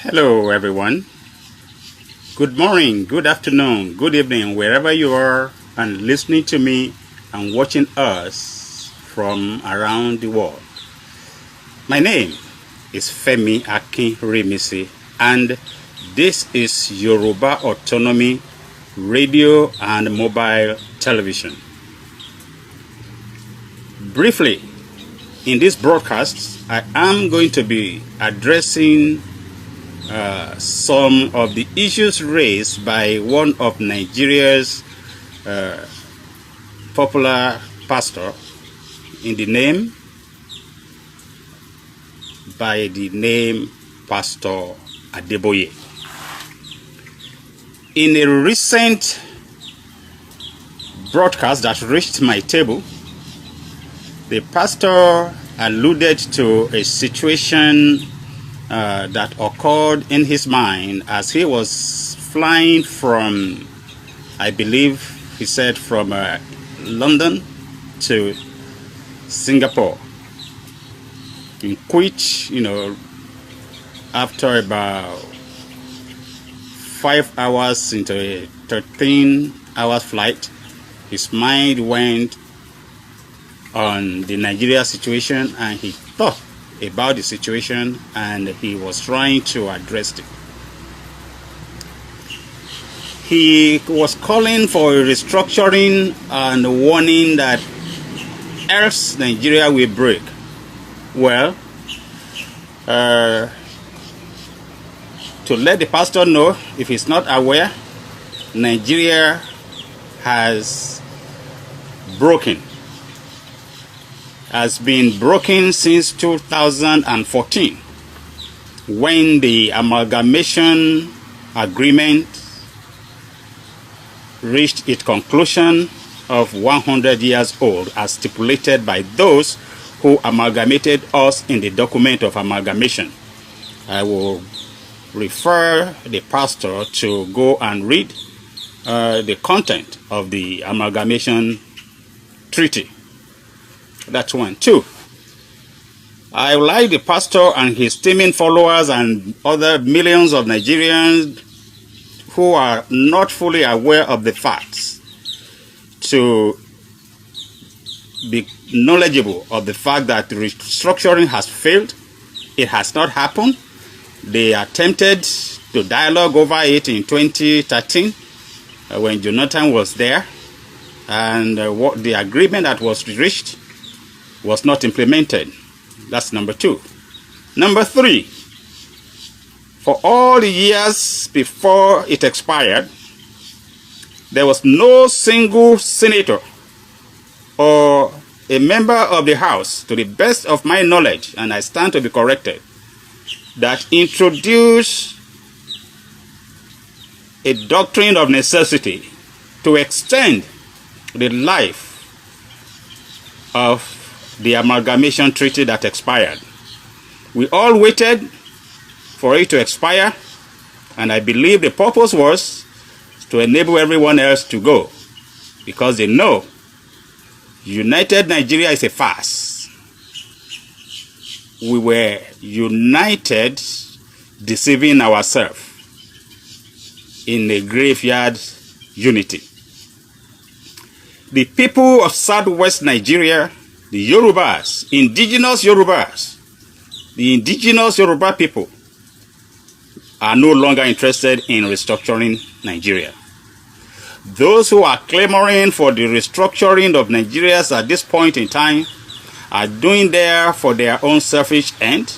Hello, everyone. Good morning, good afternoon, good evening, wherever you are and listening to me and watching us from around the world. My name is Femi Akinrimisi, and this is Yoruba Autonomy Radio and Mobile Television. Briefly, in this broadcast, I am going to be addressing some of the issues raised by one of Nigeria's popular pastor by the name Pastor Adeboye. In a recent broadcast that reached my table, the pastor alluded to a situation that occurred in his mind as he was flying from, I believe he said, from London to Singapore, in which, after about 5 hours into a 13-hour flight, his mind went on the Nigeria situation, and he thought about the situation and he was trying to address it. He was calling for a restructuring and warning that else Nigeria will break. Well, to let the pastor know, if he's not aware, Nigeria has been broken since 2014, when the amalgamation agreement reached its conclusion of 100 years old, as stipulated by those who amalgamated us in the document of amalgamation. I will refer the pastor to go and read the content of the amalgamation treaty. That's one. Two, I would like the pastor and his teeming followers and other millions of Nigerians who are not fully aware of the facts to be knowledgeable of the fact that restructuring has failed. It has not happened. They attempted to dialogue over it in 2013 when Jonathan was there, and what the agreement that was reached was not implemented. That's number two. Number three, for all the years before it expired, there was no single senator or a member of the House, to the best of my knowledge, and I stand to be corrected, that introduced a doctrine of necessity to extend the life of the amalgamation treaty that expired. We all waited for it to expire, and I believe the purpose was to enable everyone else to go, because they know united Nigeria is a farce. We were united deceiving ourselves in a graveyard unity. The people of southwest Nigeria, the Yorubas, the indigenous Yoruba people, are no longer interested in restructuring Nigeria. Those who are clamoring for the restructuring of Nigeria at this point in time are doing there for their own selfish end,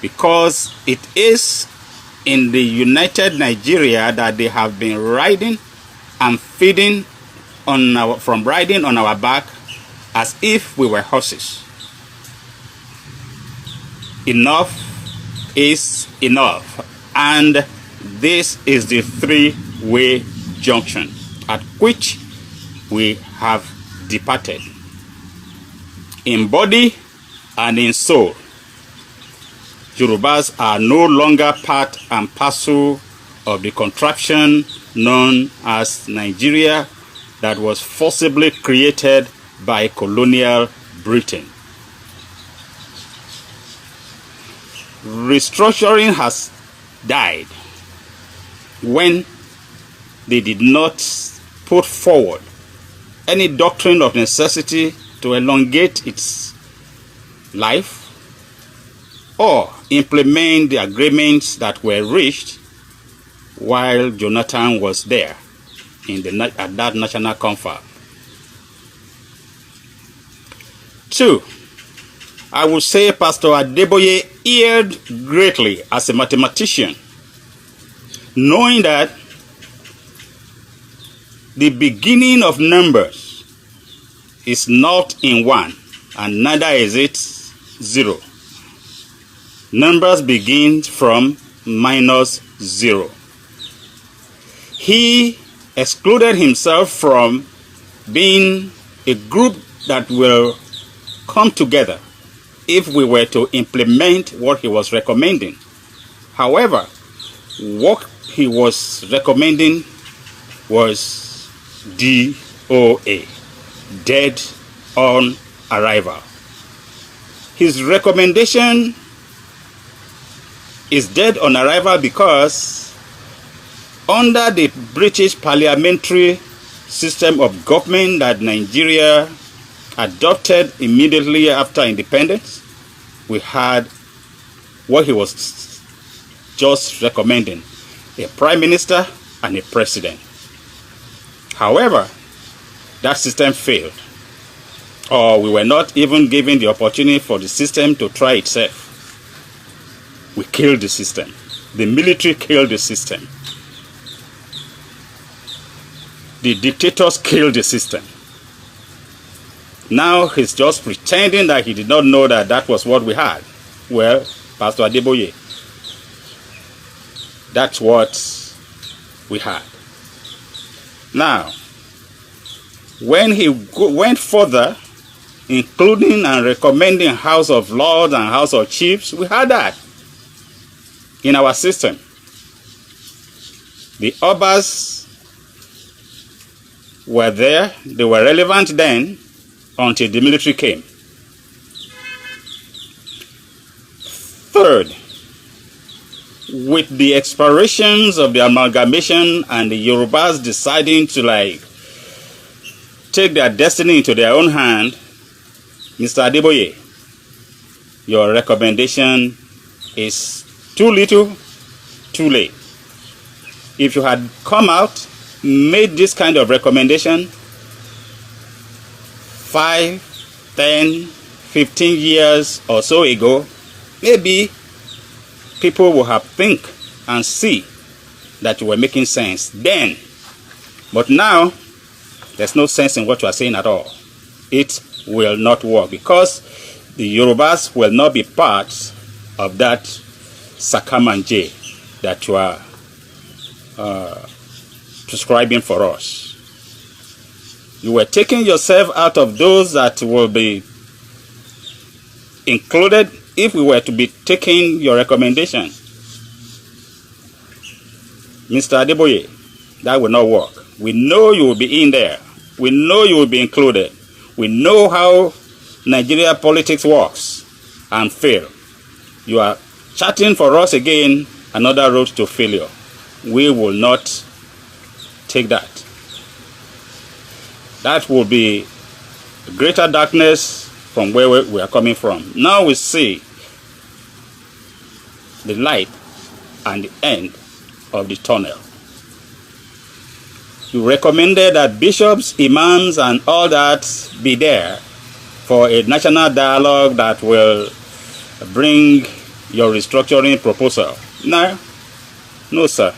because it is in the united Nigeria that they have been riding and feeding from riding on our back as if we were horses. Enough is enough, and this is the three-way junction at which we have departed, in body and in soul. Yorubas are no longer part and parcel of the contraption known as Nigeria that was forcibly created by colonial Britain. Restructuring has died when they did not put forward any doctrine of necessity to elongate its life or implement the agreements that were reached while Jonathan was there at that national conference. 2. I would say Pastor Adeboye erred greatly as a mathematician, knowing that the beginning of numbers is not in 1 and neither is it 0. Numbers begin from -0. He excluded himself from being a group that will come together if we were to implement what he was recommending. However, what he was recommending was DOA, dead on arrival. His recommendation is dead on arrival because under the British parliamentary system of government that Nigeria adopted immediately after independence, we had what he was just recommending, a prime minister and a president. However, that system failed, or we were not even given the opportunity for the system to try itself. We killed the system. The military killed the system. The dictators killed the system. Now he's just pretending that he did not know that that was what we had. Well, Pastor Adeboye, that's what we had. Now, when he went further, including and recommending House of Lords and House of Chiefs, we had that in our system. The Obas were there. They were relevant then until the military came. Third, with the expirations of the amalgamation and the Yorubas deciding to take their destiny into their own hand, Mr. Adeboye, your recommendation is too little, too late. If you had come out, made this kind of recommendation 5, 10, 15 years or so ago, maybe people will have think and see that you were making sense then. But now, there's no sense in what you are saying at all. It will not work because the Yorubas will not be part of that Sakamanje that you are prescribing for us. You were taking yourself out of those that will be included if we were to be taking your recommendation. Mr. Adeboye, that will not work. We know you will be in there. We know you will be included. We know how Nigeria politics works and fail. You are charting for us again another road to failure. We will not take that. That will be greater darkness from where we are coming from. Now we see the light and the end of the tunnel. You recommended that bishops, imams, and all that be there for a national dialogue that will bring your restructuring proposal. No, sir.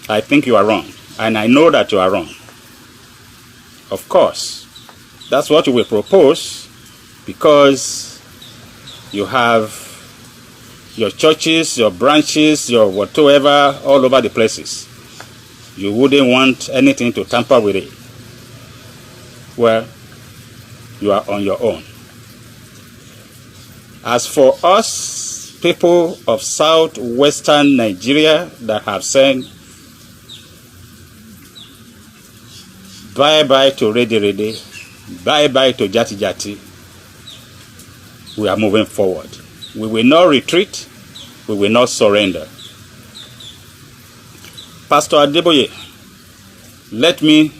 I think you are wrong, and I know that you are wrong. Of course, that's what you will propose because you have your churches, your branches, your whatever, all over the places. You wouldn't want anything to tamper with it. Well, you are on your own. As for us, people of southwestern Nigeria that have said bye-bye to Rede Rede, bye-bye to Jati Jati, we are moving forward. We will not retreat. we will not surrender. Pastor Adeboye, let me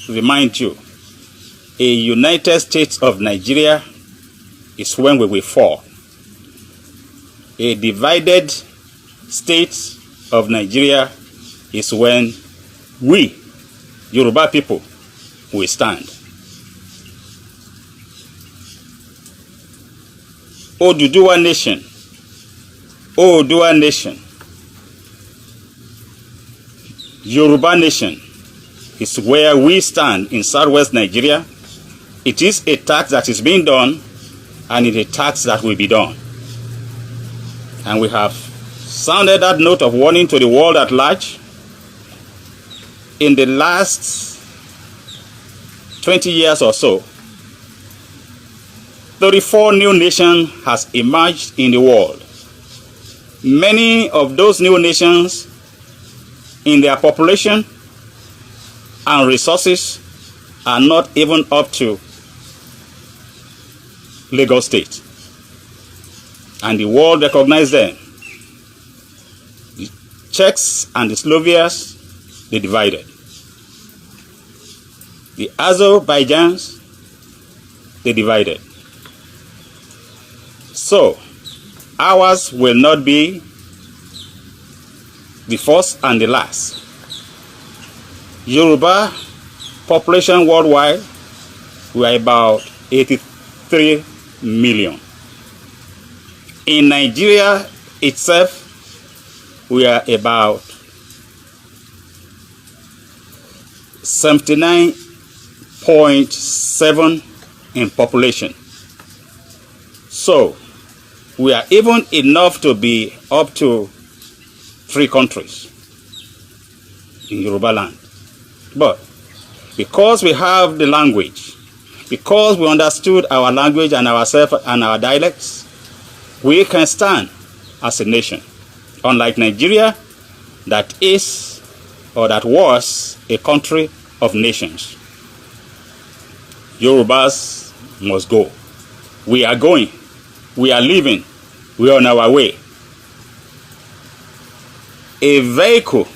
remind you, a United States of Nigeria is when we will fall. A divided state of Nigeria is when we, Yoruba people, will stand. Oduduwa Nation, Oodua Nation, Yoruba Nation is where we stand in southwest Nigeria. It is a task that is being done, and it is a task that will be done. And we have sounded that note of warning to the world at large. In the last 20 years or so, 34 new nations has emerged in the world. Many of those new nations, in their population and resources, are not even up to Lagos State. And the world recognizes them. The Czechs and the Slovakians, they divided. The Azerbaijans, they divided. So, ours will not be the first and the last. Yoruba population worldwide, we are about 83 million. In Nigeria itself, we are about 79.7 in population. So, we are even enough to be up to 3 countries in Yoruba land. But because we have the language, because we understood our language and ourselves and our dialects, we can stand as a nation. Unlike Nigeria, that is or that was a country of nations. Yorubas must go. We are going. We are leaving. We are on our way. A vehicle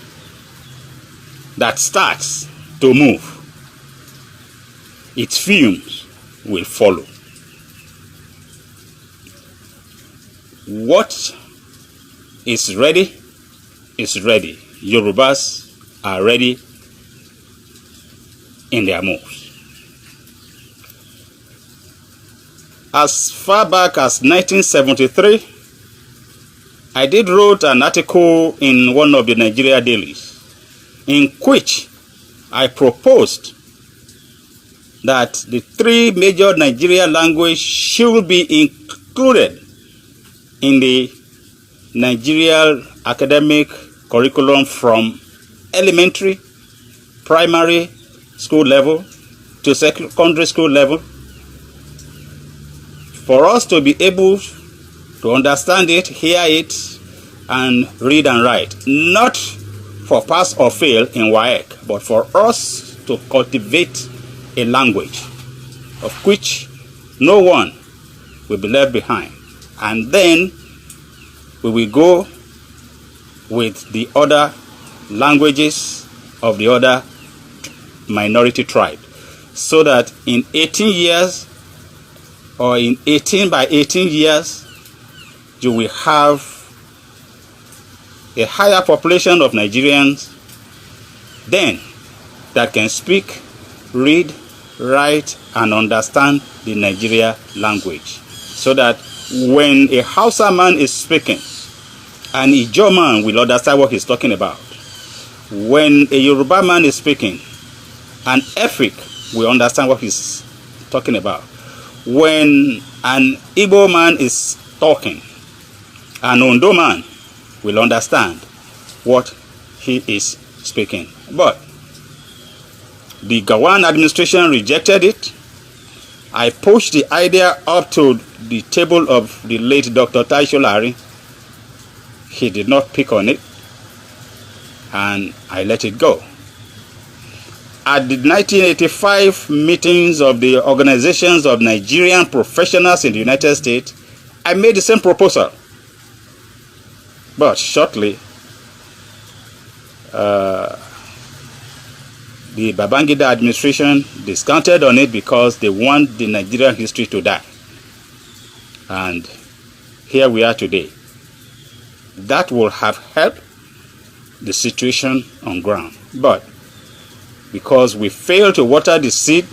that starts to move, its fumes will follow. What is ready is ready. Yorubas are ready in their moves. As far back as 1973, I did wrote an article in one of the Nigeria dailies in which I proposed that the 3 major Nigeria languages should be included in the Nigeria academic curriculum from elementary, primary school level to secondary school level, for us to be able to understand it, hear it, and read and write. Not for pass or fail in WAEC, but for us to cultivate a language of which no one will be left behind. And then we will go with the other languages of the other minority tribe, so that in 18 years or in 18 by 18 years, you will have a higher population of Nigerians then that can speak, read, write, and understand the Nigeria language. So that when a Hausa man is speaking, an Ijaw man will understand what he's talking about. When a Yoruba man is speaking, an Efik will understand what he's talking about. When an Igbo man is talking, an Ondo man will understand what he is speaking. But the Gawan administration rejected it. I pushed the idea up to the table of the late Dr. Taisho Lari. He did not pick on it, and I let it go. At the 1985 meetings of the organizations of Nigerian professionals in the United States, I made the same proposal. But shortly, the Babangida administration discounted on it because they want the Nigerian history to die. And here we are today. That would have helped the situation on ground. But because we failed to water the seed,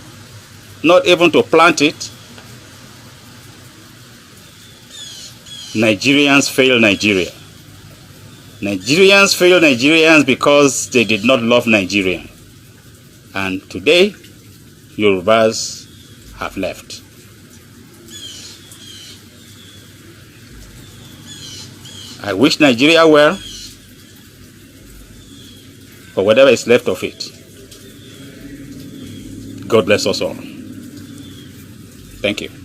not even to plant it, Nigerians fail Nigeria. Nigerians fail Nigerians because they did not love Nigeria. And today, Yorubas have left. I wish Nigeria well, or whatever is left of it. God bless us all. Thank you.